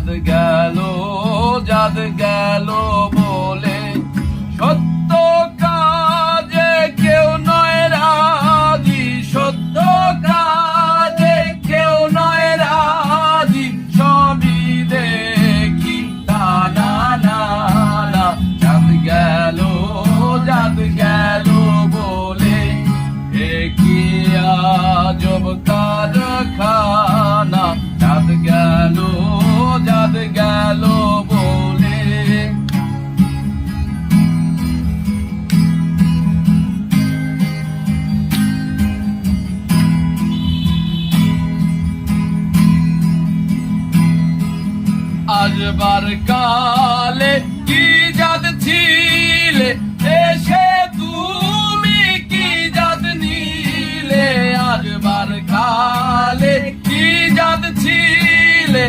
চাঁদ গেল বলে সত্য কাজে কেউ নয় রাজি, সত্য কাজে কেউ নয় রাজি, সবই দেখি না না না না। চাঁদ গেল বলে এ কি আজব কারখানা। চাঁদ গেল বলে। আসবার কালে কি জাত ছিলে, এসে তুমি কি জাত নিলে। আসবার কালে কি জাত ছিলে,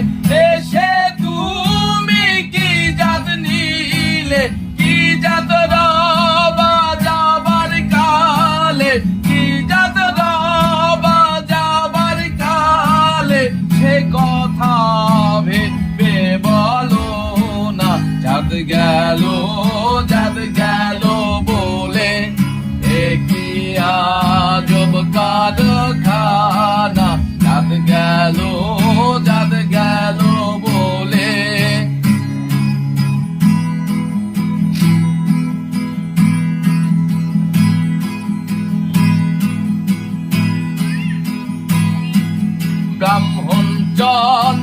এসে তুমি কি জাত নিলে। কি জাত রবা যাবার কালে, কি জাত রবা যাবার কালে, সে কথা ভেবে বলো না। চাঁদ গেল বলে এ কি আজব কারখানা। চাঁদ গেল বলে। ব্রাহ্মণ জন